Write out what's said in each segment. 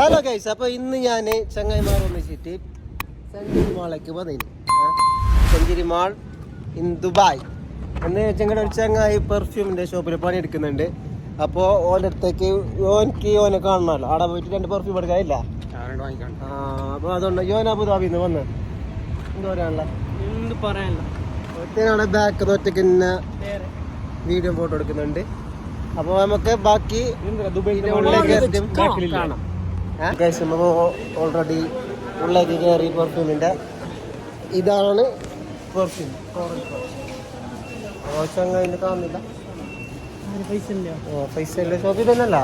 Hello guys, അപ്പോൾ ഇന്ന് ഞാൻ ചങ്ങായിമാർ ഒന്നിച്ചിട്ട് സെഞ്ചുറി മാളിലേക്ക് വന്നിരുന്നു. സെഞ്ചുറി മാൾ ഇൻ ദുബായ് എന്ന് ഞങ്ങളുടെ ഒരു ചങ്ങായി പെർഫ്യൂമിൻ്റെ ഷോപ്പിൽ പണിയെടുക്കുന്നുണ്ട്. അപ്പോൾ ഓനടുത്തേക്ക് ഓനെ കാണണമല്ലോ, അവിടെ പോയിട്ട് 2 പെർഫ്യൂം എടുക്കാനില്ല. അപ്പോൾ അതുകൊണ്ട് യോൻ അബുദാബിന്ന് വന്ന് എന്ത് പറയാനുള്ള ഒറ്റനാണ് ബാക്ക് ഒറ്റയ്ക്ക് തന്നെ വീഡിയോ ഫോട്ടോ എടുക്കുന്നുണ്ട്. അപ്പോൾ നമുക്ക് ബാക്കി കാണാം. അപ്പോൾ ഓൾറെഡി ഉള്ളിലേക്ക് കയറി പെർഫ്യൂമിൻ്റെ ഇതാണ് പെർഫ്യൂം. ചങ്ങായിൻ്റെ കാണുന്നില്ല, ഫൈസലിൻ്റെ ഷോപ്പിൽ തന്നെയല്ല.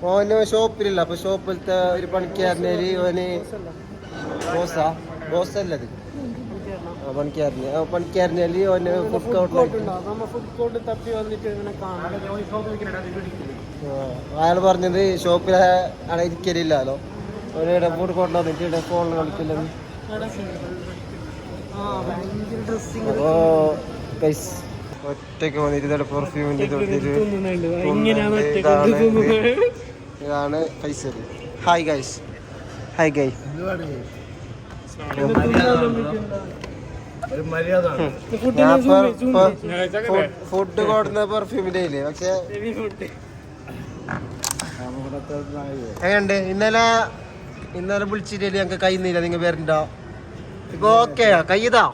ഓന് ഷോപ്പിലില്ല. അപ്പൊ ഷോപ്പിലത്തെ ഒരു പണിക്കാരന് ഓന് ബോസല്ലത് പണിക്കാരന് ഓന് ഫുഡ് കോർട്ട് തപ്പി വന്നിട്ട് അയാൾ പറഞ്ഞത് ഷോപ്പിൽ അവിടെ ഇരിക്കലില്ലല്ലോ, ഓന് ഫുഡ് കോർട്ട് വന്നിട്ട് ഇവിടെ ഫോണിൽ കളിക്കില്ലെന്ന്. അപ്പോ ഒറ്റയ്ക്ക് വന്നിട്ട് പെർഫ്യൂമിന്റെ ഇതാണ് ഫൈസൽ. Hi guys. ഫുഡ് കൊടുന്ന പെർഫ്യൂമിന്റെ ഇല്ലേ, പക്ഷെ എങ്ങണ്ട് ഇന്നലെ വിളിച്ചിട്ടില്ല, ഞങ്ങക്ക് കഴിയുന്നില്ല. നിങ്ങൾ പേരുണ്ടോ ഇപ്പൊ? ഓക്കെ കയ്യതാ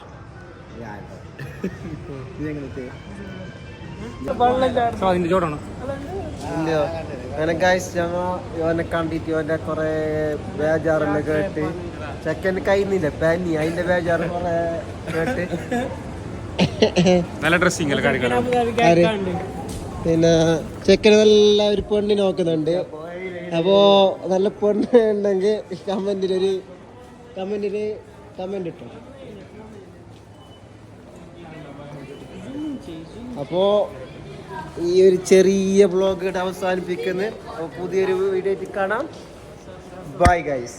അങ്ങനെ ഗൈസ്, ഞങ്ങളെ കണ്ടിട്ട് ഓന്റെ കൊറേ ബേജാറെല്ലാം കേട്ട് ചെക്കന് കഴിയുന്നില്ല, പനി അതിന്റെ ബേജാറ് കൊറേ കേട്ട് നല്ല ഡ്രസ്സിങ് പിന്നെ ചെക്കന് നല്ല ഒരു പെണ്ണ് നോക്കുന്നുണ്ട്. അപ്പോ നല്ല പെണ്ണ് ഉണ്ടെങ്കിൽ കമന്റ് ഇട്ടോ. അപ്പോൾ ഈ ഒരു ചെറിയ വ്ളോഗ് അവസാനിപ്പിക്കുന്നു. പുതിയൊരു വീഡിയോ കാണാം. Bye guys.